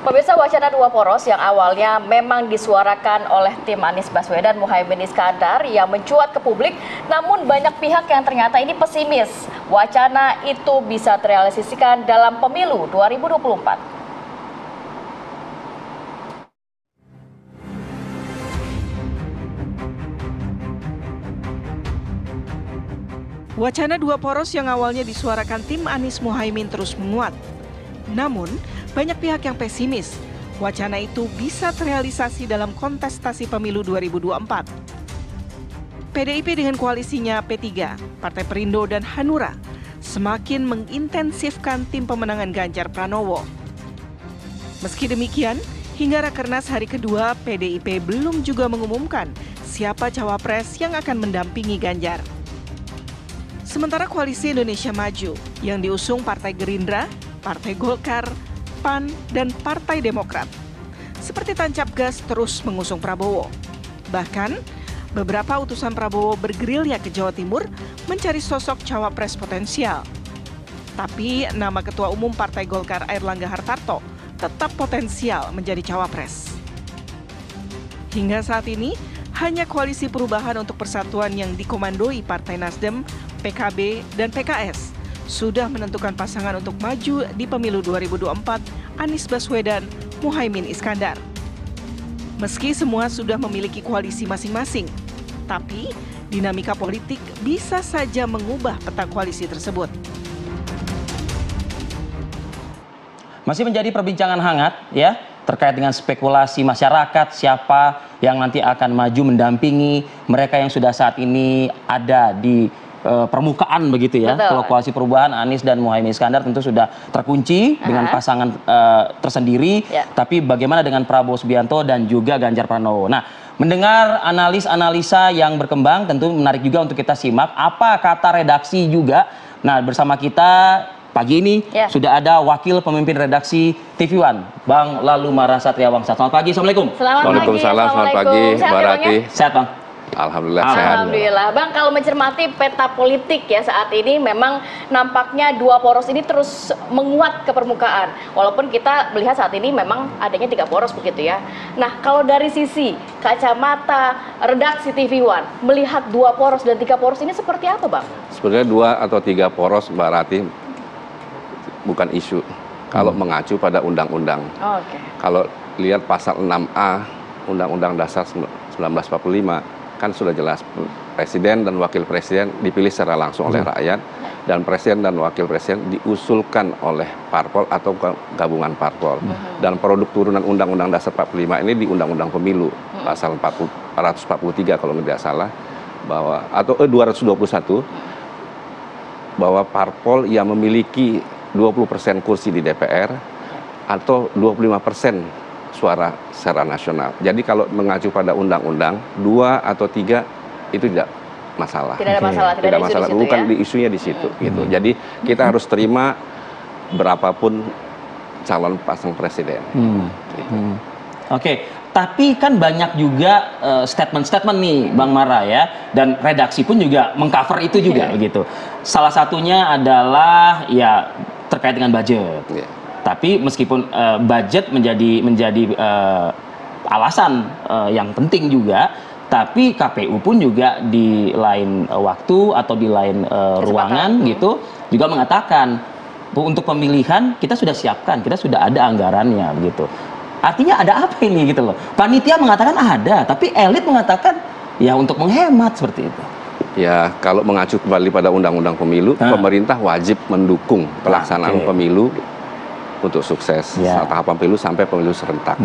Pemirsa, wacana dua poros yang awalnya memang disuarakan oleh tim Anies Baswedan Muhaimin Iskandar yang mencuat ke publik, namun banyak pihak yang ternyata ini pesimis wacana itu bisa terrealisasikan dalam pemilu 2024. Wacana dua poros yang awalnya disuarakan tim Anies Muhaimin terus menguat. Namun, banyak pihak yang pesimis wacana itu bisa terrealisasi dalam kontestasi pemilu 2024. PDIP dengan koalisinya P3, Partai Perindo dan Hanura semakin mengintensifkan tim pemenangan Ganjar Pranowo. Meski demikian, hingga Rakernas hari kedua, PDIP belum juga mengumumkan siapa cawapres yang akan mendampingi Ganjar. Sementara Koalisi Indonesia Maju yang diusung Partai Gerindra, Partai Golkar, PAN, dan Partai Demokrat seperti tancap gas terus mengusung Prabowo. Bahkan, beberapa utusan Prabowo bergerilya ke Jawa Timur mencari sosok cawapres potensial. Tapi nama Ketua Umum Partai Golkar Airlangga Hartarto tetap potensial menjadi cawapres. Hingga saat ini, hanya Koalisi Perubahan untuk Persatuan yang dikomandoi Partai Nasdem, PKB, dan PKS sudah menentukan pasangan untuk maju di pemilu 2024 Anies Baswedan Muhaimin Iskandar. Meski semua sudah memiliki koalisi masing-masing, tapi dinamika politik bisa saja mengubah peta koalisi tersebut. Masih menjadi perbincangan hangat ya terkait dengan spekulasi masyarakat siapa yang nanti akan maju mendampingi mereka yang sudah saat ini ada di permukaan begitu ya. Betul. Kalau Koalisi Perubahan Anies dan Muhaimin Iskandar tentu sudah terkunci dengan pasangan tersendiri. Tapi bagaimana dengan Prabowo Subianto dan juga Ganjar Pranowo? Nah, mendengar analisa yang berkembang tentu menarik juga untuk kita simak apa kata redaksi juga. Nah, bersama kita pagi ini sudah ada wakil pemimpin redaksi TV One, Bang Lalu Mara Satriawangsa. Selamat pagi, Assalamualaikum. Waalaikumsalam, selamat pagi, Mbak Rati. Sehat, Bang? Alhamdulillah sehat. Alhamdulillah. Bang, kalau mencermati peta politik ya saat ini memang nampaknya dua poros ini terus menguat ke permukaan. Walaupun kita melihat saat ini memang adanya tiga poros begitu ya. Nah, kalau dari sisi kacamata redaksi TV One, melihat dua poros dan tiga poros ini seperti apa, Bang? Sebenarnya dua atau tiga poros, Mbak Rati, bukan isu. Kalau mengacu pada undang-undang. Kalau lihat pasal 6A Undang-Undang Dasar 1945, kan sudah jelas presiden dan wakil presiden dipilih secara langsung oleh rakyat, dan presiden dan wakil presiden diusulkan oleh parpol atau gabungan parpol. Dan produk turunan Undang-Undang Dasar 45 ini di Undang-Undang Pemilu pasal 443 kalau tidak salah, bahwa atau 221 bahwa parpol yang memiliki 20% kursi di DPR atau 25% suara secara nasional. Jadi kalau mengacu pada undang-undang, dua atau tiga itu tidak masalah. Tidak ada masalah, tidak ada masalah. Bukan di isunya di situ. Gitu. Jadi kita harus terima berapapun calon pasang presiden. Gitu. Oke, tapi kan banyak juga statement-statement nih, Bang Mara ya, dan redaksi pun juga mengcover itu juga begitu. Salah satunya adalah ya terkait dengan budget. Tapi meskipun budget menjadi alasan yang penting juga, tapi KPU pun juga di lain waktu atau di lain ruangan gitu juga mengatakan untuk pemilihan kita sudah siapkan, kita sudah ada anggarannya begitu. Artinya ada apa ini gitu loh? Panitia mengatakan ada, tapi elit mengatakan ya untuk menghemat seperti itu. Ya, kalau mengacu kembali pada Undang-Undang Pemilu, pemerintah wajib mendukung pelaksanaan pemilu untuk sukses tahapan pemilu sampai pemilu serentak.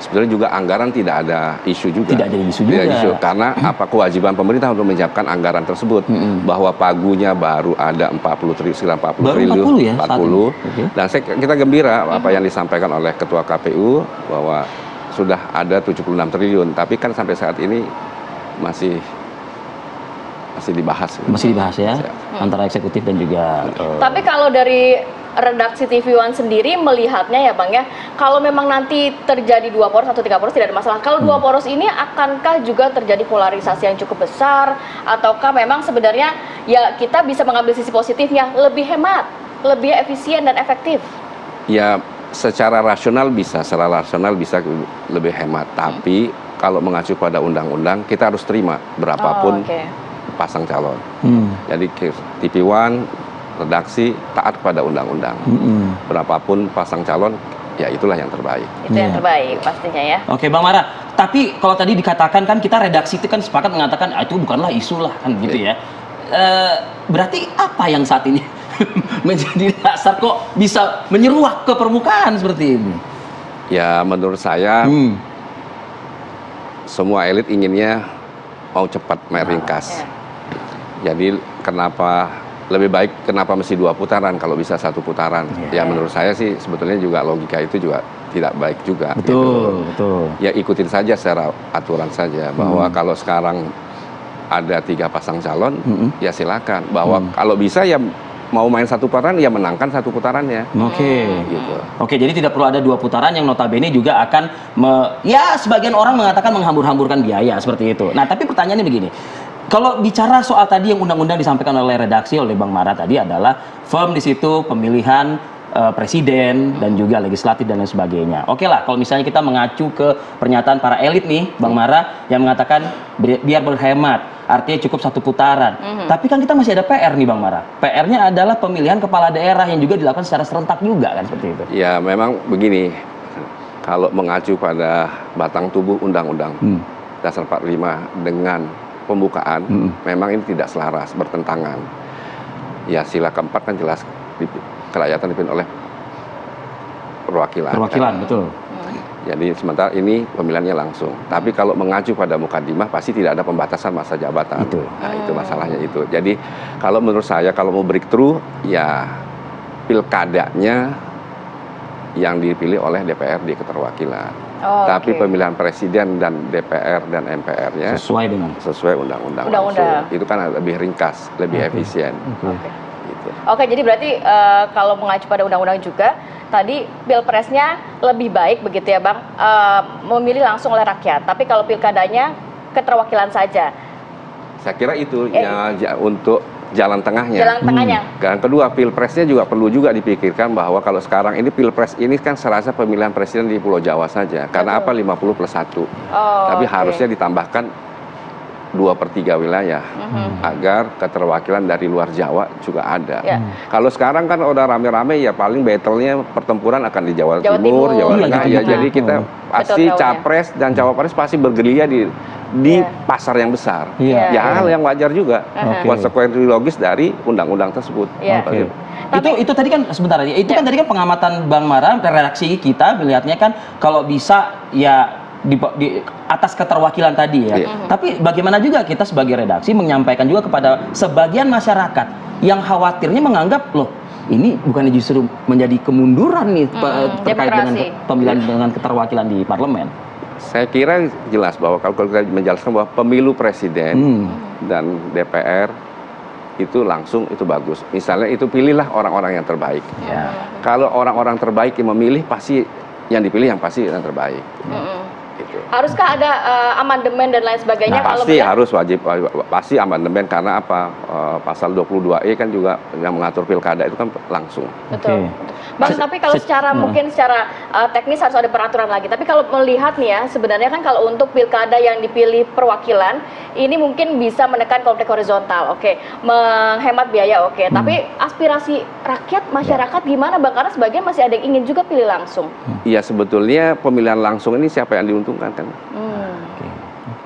Sebenarnya juga anggaran tidak ada isu juga. Tidak ada isu juga. Tidak isu, karena apa kewajiban pemerintah untuk menyiapkan anggaran tersebut. Bahwa pagunya baru ada 40 triliun, sekitar 40 triliun. 40 ya? 40. Dan kita gembira apa yang disampaikan oleh Ketua KPU bahwa sudah ada 76 triliun. Tapi kan sampai saat ini masih dibahas. Masih dibahas ya, antara eksekutif dan juga. Tapi kalau dari redaksi TV One sendiri melihatnya ya Bang ya, kalau memang nanti terjadi dua poros atau tiga poros tidak ada masalah. Kalau dua poros ini akankah juga terjadi polarisasi yang cukup besar, ataukah memang sebenarnya ya kita bisa mengambil sisi positifnya, lebih hemat, lebih efisien dan efektif? Ya secara rasional bisa lebih hemat. Tapi kalau mengacu pada undang-undang, kita harus terima berapapun pasang calon. Jadi TV1 redaksi taat pada undang-undang. Berapapun pasang calon, ya itulah yang terbaik. Itu yang terbaik pastinya ya. Oke Bang Mara, tapi kalau tadi dikatakan kan kita redaksi itu kan sepakat mengatakan itu bukanlah isu lah kan gitu ya. Berarti apa yang saat ini menjadi dasar kok bisa menyeruak ke permukaan seperti ini? Ya menurut saya semua elit inginnya mau cepat meringkas. Jadi lebih baik kenapa mesti 2 putaran kalau bisa 1 putaran? Ya menurut saya sih sebetulnya juga logika itu juga tidak baik juga. Betul, betul. Ya ikutin saja secara aturan saja bahwa kalau sekarang ada 3 pasang calon, ya silakan. Bahwa kalau bisa ya mau main 1 putaran ya menangkan 1 putarannya. Gitu. Oke, jadi tidak perlu ada 2 putaran yang notabene juga akan ya sebagian orang mengatakan menghambur-hamburkan biaya seperti itu. Nah, tapi pertanyaannya begini. Kalau bicara soal tadi yang undang-undang disampaikan oleh redaksi oleh Bang Mara tadi adalah firm di situ pemilihan presiden dan juga legislatif dan lain sebagainya. Oke lah, kalau misalnya kita mengacu ke pernyataan para elit nih, Bang Mara yang mengatakan biar berhemat, artinya cukup 1 putaran. Tapi kan kita masih ada PR nih Bang Mara. PR-nya adalah pemilihan kepala daerah yang juga dilakukan secara serentak juga kan seperti itu. Ya memang begini, kalau mengacu pada batang tubuh undang-undang dasar 45 dengan pembukaan, memang ini tidak selaras, bertentangan. Ya sila keempat kan jelas kerakyatan dipimpin oleh perwakilan. Perwakilan, betul. Jadi sementara ini pemilihannya langsung. Tapi kalau mengacu pada mukadimah pasti tidak ada pembatasan masa jabatan. Nah, itu masalahnya itu. Jadi kalau menurut saya kalau mau breakthrough ya pilkadanya yang dipilih oleh DPR di keterwakilan. Tapi pemilihan presiden dan DPR dan MPR-nya sesuai undang-undang. Itu kan lebih ringkas, lebih efisien. Gitu. Oke, jadi berarti kalau mengacu pada undang-undang juga, tadi pilpresnya lebih baik begitu ya Bang, memilih langsung oleh rakyat. Tapi kalau pilkadanya keterwakilan saja. Saya kira itu ya untuk jalan tengahnya. Dan kedua, pilpresnya juga perlu juga dipikirkan bahwa kalau sekarang ini pilpres ini kan serasa pemilihan presiden di Pulau Jawa saja. Karena apa 50+1. Tapi harusnya ditambahkan 2/3 wilayah agar keterwakilan dari luar Jawa juga ada. Kalau sekarang kan udah rame-rame ya paling battle-nya pertempuran akan di Jawa Timur, Jawa Tengah ya. Jadi kita pasti capres dan cawapres pasti bergerilya di pasar yang besar. Ya hal yang wajar juga. Konsekuensi logis dari undang-undang tersebut. Itu tadi kan sebentar aja. Itu kan tadi kan pengamatan Bang Mara, redaksi kita melihatnya kan kalau bisa ya di atas keterwakilan tadi ya. Tapi bagaimana juga kita sebagai redaksi menyampaikan juga kepada sebagian masyarakat yang khawatirnya menganggap loh ini bukannya justru menjadi kemunduran nih terkait dengan pemilihan dengan keterwakilan di parlemen. Saya kira jelas bahwa kalau kita menjelaskan bahwa pemilu presiden dan DPR itu langsung itu bagus. Misalnya itu pilihlah orang-orang yang terbaik. Kalau orang-orang terbaik yang memilih pasti yang dipilih yang pasti yang terbaik. Gitu. Haruskah ada amandemen dan lain sebagainya? Nah, pasti harus wajib pasti amandemen karena apa pasal 22E kan juga yang mengatur pilkada itu kan langsung. Betul. Bang, tapi kalau mungkin secara teknis harus ada peraturan lagi. Tapi kalau melihat nih ya, sebenarnya kan kalau untuk pilkada yang dipilih perwakilan, ini mungkin bisa menekan konflik horizontal, menghemat biaya, tapi aspirasi rakyat, masyarakat gimana Bang? Karena sebagian masih ada yang ingin juga pilih langsung. Iya, sebetulnya pemilihan langsung ini siapa yang diuntungkan kan?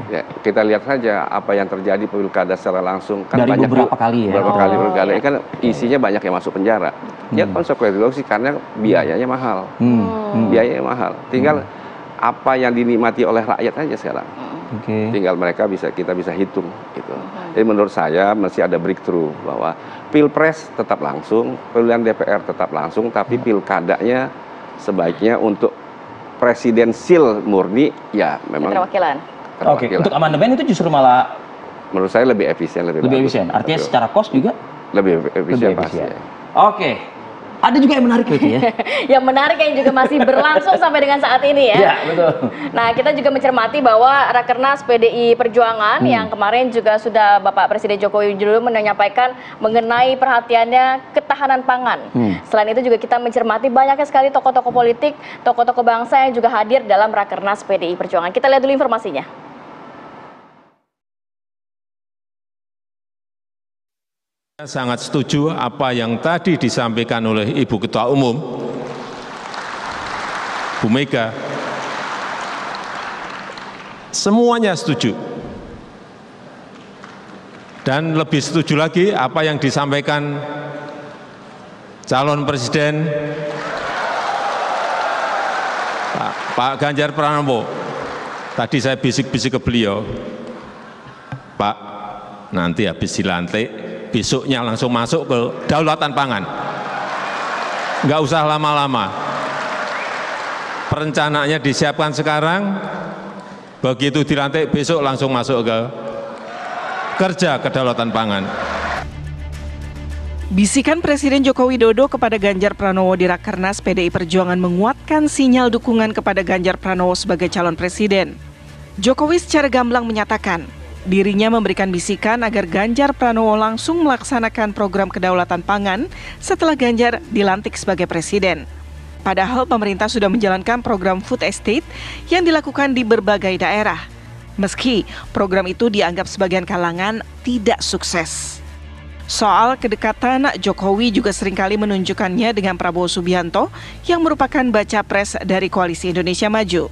Ya, kita lihat saja apa yang terjadi pilkada secara langsung kan dari banyak beberapa kali pilkada kan isinya banyak yang masuk penjara. Ya konsekuensi logis karena biayanya mahal. Biayanya mahal. Tinggal apa yang dinikmati oleh rakyat aja sekarang. Tinggal kita bisa hitung gitu. Jadi menurut saya mesti ada breakthrough bahwa pilpres tetap langsung, pemilihan DPR tetap langsung, tapi pilkadanya sebaiknya untuk presidensil murni ya memang keterwakilan. Untuk amandemen itu justru malah menurut saya lebih efisien, lebih efisien. Artinya secara cost juga lebih efisien. Pasti. Ada juga yang menarik gitu ya. Yang menarik yang juga masih berlangsung sampai dengan saat ini ya. Iya, betul. Nah, kita juga mencermati bahwa Rakernas PDI Perjuangan yang kemarin juga sudah Bapak Presiden Joko Widodo menyampaikan mengenai perhatiannya ketahanan pangan. Selain itu juga kita mencermati banyaknya sekali tokoh-tokoh politik, tokoh-tokoh bangsa yang juga hadir dalam Rakernas PDI Perjuangan. Kita lihat dulu informasinya. Saya sangat setuju apa yang tadi disampaikan oleh Ibu Ketua Umum, Bu Mega. Semuanya setuju. Dan lebih setuju lagi apa yang disampaikan calon presiden Pak Ganjar Pranowo. Tadi saya bisik-bisik ke beliau, Pak, nanti habis dilantik, besoknya langsung masuk ke daulatan pangan. Nggak usah lama-lama. Perencanaannya disiapkan sekarang, begitu dilantik besok langsung masuk ke kerja kedaulatan pangan. Bisikan Presiden Joko Widodo kepada Ganjar Pranowo di Rakernas PDI Perjuangan menguatkan sinyal dukungan kepada Ganjar Pranowo sebagai calon presiden. Jokowi secara gamblang menyatakan, dirinya memberikan bisikan agar Ganjar Pranowo langsung melaksanakan program kedaulatan pangan setelah Ganjar dilantik sebagai presiden. Padahal pemerintah sudah menjalankan program food estate yang dilakukan di berbagai daerah. Meski program itu dianggap sebagian kalangan tidak sukses. Soal kedekatan, Jokowi juga seringkali menunjukkannya dengan Prabowo Subianto yang merupakan baca pres dari Koalisi Indonesia Maju.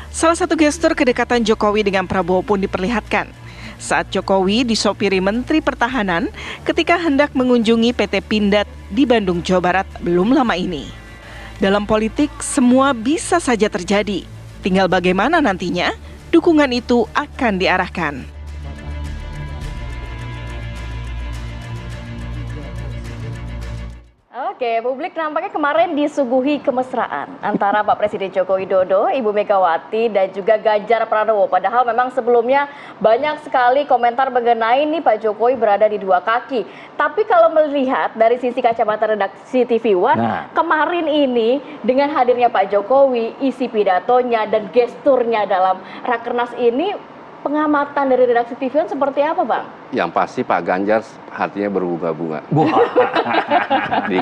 Salah satu gestur kedekatan Jokowi dengan Prabowo pun diperlihatkan saat Jokowi disopiri Menteri Pertahanan ketika hendak mengunjungi PT Pindad di Bandung, Jawa Barat belum lama ini. Dalam politik, semua bisa saja terjadi. Tinggal bagaimana nantinya dukungan itu akan diarahkan. Oke, publik nampaknya kemarin disuguhi kemesraan antara Pak Presiden Joko Widodo, Ibu Megawati, dan juga Ganjar Pranowo. Padahal memang sebelumnya banyak sekali komentar mengenai ini Pak Jokowi berada di dua kaki. Tapi kalau melihat dari sisi kacamata redaksi TV One, kemarin ini dengan hadirnya Pak Jokowi, isi pidatonya dan gesturnya dalam Rakernas ini, pengamatan dari redaksi TV One seperti apa, Bang? Yang pasti Pak Ganjar hatinya berbunga-bunga. Di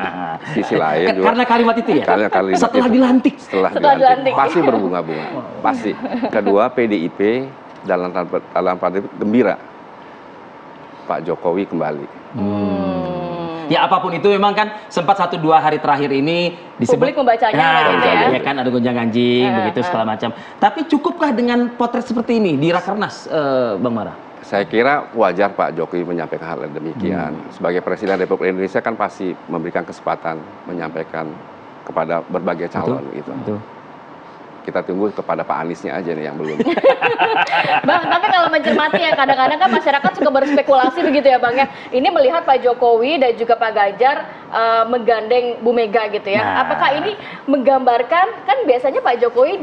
sisi lain juga. Karena kalimat itu ya? Karena kalimat setelah itu. dilantik? Setelah dilantik. Pasti berbunga-bunga. Pasti. Kedua, PDIP dalam tanda gembira Pak Jokowi kembali. Ya apapun itu memang kan sempat 1-2 hari terakhir ini disebut publik membacanya gitu ya. Kan ada gonjang-ganjing begitu segala macam. Tapi cukupkah dengan potret seperti ini di Rakernas, Bang Mara? Saya kira wajar Pak Jokowi menyampaikan hal demikian. Sebagai Presiden Republik Indonesia kan pasti memberikan kesempatan menyampaikan kepada berbagai calon gitu. Betul. Kita tunggu kepada Pak Aniesnya aja nih yang belum. Bang, tapi kalau mencermati ya kadang-kadang kan masyarakat suka berspekulasi begitu ya Bang ya. Ini melihat Pak Jokowi dan juga Pak Ganjar menggandeng Bu Mega gitu ya. Apakah ini menggambarkan, kan biasanya Pak Jokowi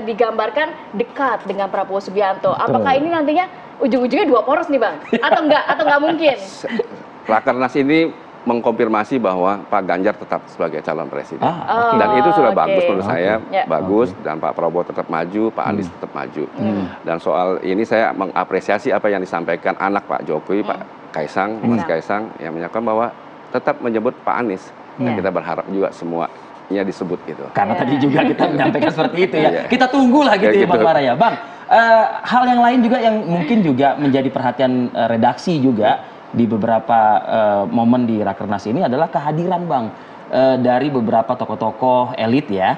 digambarkan dekat dengan Prabowo Subianto. Apakah ini nantinya ujung-ujungnya dua poros nih Bang? Atau enggak mungkin? Rakernas ini mengkonfirmasi bahwa Pak Ganjar tetap sebagai calon presiden. Dan itu sudah bagus menurut saya, bagus. Dan Pak Prabowo tetap maju, Pak Anies tetap maju. Dan soal ini saya mengapresiasi apa yang disampaikan anak Pak Jokowi, Pak Kaisang, Mas Kaisang, yang menyatakan bahwa tetap menyebut Pak Anies. Dan kita berharap juga semuanya disebut gitu. Karena tadi juga kita menyampaikan seperti itu ya. Kita tunggulah gitu ya Bang Mara ya. Bang, hal yang lain juga yang mungkin juga menjadi perhatian redaksi juga di beberapa momen di Rakernas ini adalah kehadiran Bang dari beberapa tokoh-tokoh elit ya,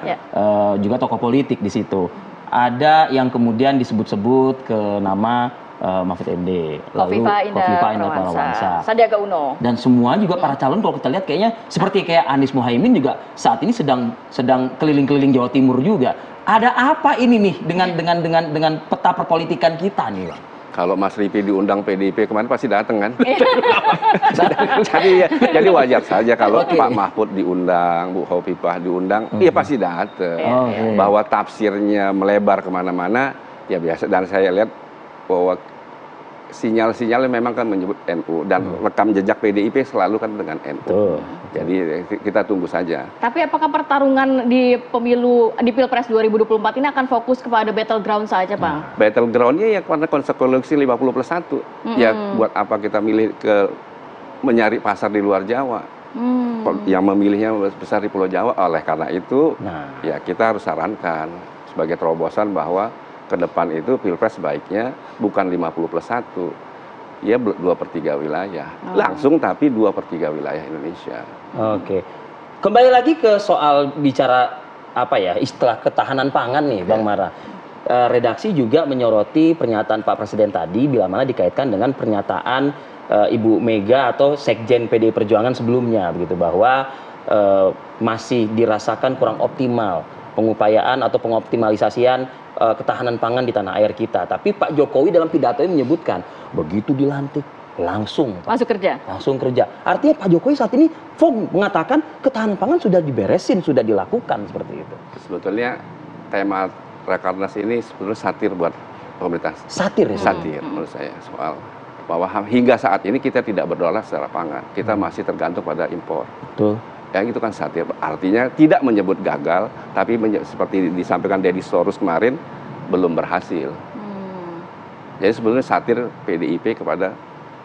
juga tokoh politik di situ. Ada yang kemudian disebut-sebut ke nama Mahfud MD, lalu Kofifa Indar Parawansa, Sandiaga Uno, dan semua juga para calon kalau kita lihat kayaknya seperti kayak Anies Muhaimin juga saat ini sedang keliling-keliling Jawa Timur juga. Ada apa ini nih dengan peta perpolitikan kita nih Bang? Kalau Mas Ripi diundang PDIP kemarin pasti datang kan? jadi wajar saja kalau Pak Mahfud diundang, Bu Khofifah diundang, ya pasti datang. Bahwa tafsirnya melebar kemana-mana, ya biasa. Dan saya lihat bahwa sinyal-sinyalnya memang kan menyebut NU dan rekam jejak PDIP selalu kan dengan NU. Jadi kita tunggu saja. Tapi apakah pertarungan di Pilpres 2024 ini akan fokus kepada battleground saja, Bang? Battlegroundnya ya karena konsekuensi 50+1. Ya buat apa kita milih menyari pasar di luar Jawa? Yang memilihnya besar di Pulau Jawa. Oleh karena itu, ya kita harus sarankan sebagai terobosan bahwa ke depan itu Pilpres sebaiknya bukan 50+1, ya 2/3 wilayah. Langsung tapi 2/3 wilayah Indonesia. Oke. Kembali lagi ke soal bicara istilah ketahanan pangan nih, Bang Mara. Redaksi juga menyoroti pernyataan Pak Presiden tadi bila mana dikaitkan dengan pernyataan Ibu Mega atau Sekjen PDI Perjuangan sebelumnya begitu, bahwa masih dirasakan kurang optimal pengupayaan atau pengoptimalisasian ketahanan pangan di tanah air kita. Tapi Pak Jokowi dalam pidatonya menyebutkan begitu dilantik langsung langsung kerja. Artinya Pak Jokowi saat ini mengatakan ketahanan pangan sudah diberesin, sudah dilakukan seperti itu. Sebetulnya tema Rakernas ini sebetulnya satir buat pemerintah. Satir ya? Satir menurut saya, soal bahwa hingga saat ini kita tidak berdaulat secara pangan. Kita masih tergantung pada impor. Betul. Yang itu kan satir, artinya tidak menyebut gagal, tapi seperti disampaikan Deddy Storus kemarin, belum berhasil. Jadi sebetulnya satir PDIP kepada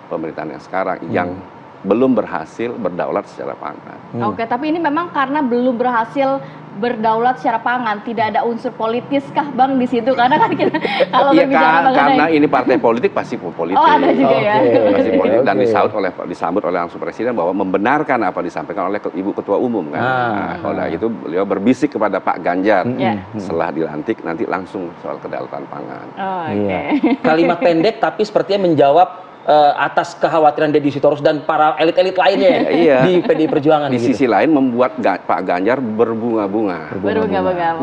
pemerintahan yang sekarang, yang belum berhasil berdaulat secara pangan. Oke, tapi ini memang karena belum berhasil berdaulat secara pangan, tidak ada unsur politis kah, Bang, di situ? Karena kan kita kalau berbicara karena ini partai politik pasti politik. Oh, ada juga ya. Pasti politik dan disambut oleh langsung Presiden bahwa membenarkan apa disampaikan oleh Ibu Ketua Umum kan. Nah, itu beliau berbisik kepada Pak Ganjar setelah dilantik nanti langsung soal kedaulatan pangan. Kalimat pendek tapi sepertinya menjawab atas kekhawatiran Deddy Sitorus dan para elit-elit lainnya di PDI Perjuangan. Di sisi lain membuat Pak Ganjar berbunga-bunga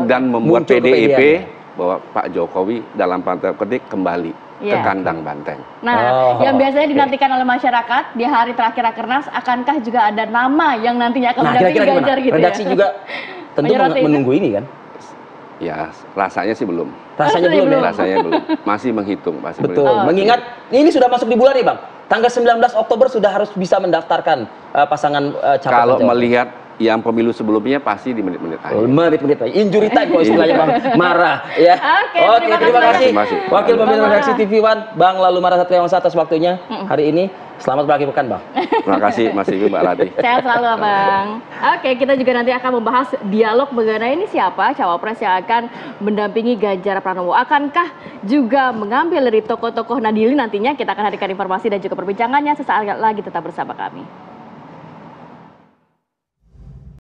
dan membuat Muncul PDIP bahwa Pak Jokowi dalam tanda petik kembali ke kandang banteng. Nah, yang biasanya dinantikan oleh masyarakat di hari terakhir Rakernas, akankah juga ada nama yang nantinya akan mendampingi Ganjar gitu Redaksi juga tentu menunggu ini kan? Ya, rasanya sih belum. Rasanya belum. Masih menghitung, Betul. Mengingat ini sudah masuk di bulan nih, Bang. Tanggal 19 Oktober sudah harus bisa mendaftarkan pasangan capres. Kalau melihat yang pemilu sebelumnya pasti di menit-menit akhir. Menit-menit akhir. Injury time kalau istilahnya, Bang. Marah ya. Oke, terima kasih. Wakil Pemimpin Redaksi TV One, Bang Lalu Mara Satriawansa atas waktunya hari ini. Selamat berakhir pekan, Bang. Terima kasih Mas Ibu, Mbak Rati. Sehat selalu, Bang. Oke, kita juga nanti akan membahas dialog mengenai ini siapa cawapres yang akan mendampingi Ganjar Pranowo. Akankah juga mengambil dari tokoh-tokoh Nadili nantinya? Kita akan hadirkan informasi dan juga perbincangannya sesaat lagi, tetap bersama kami.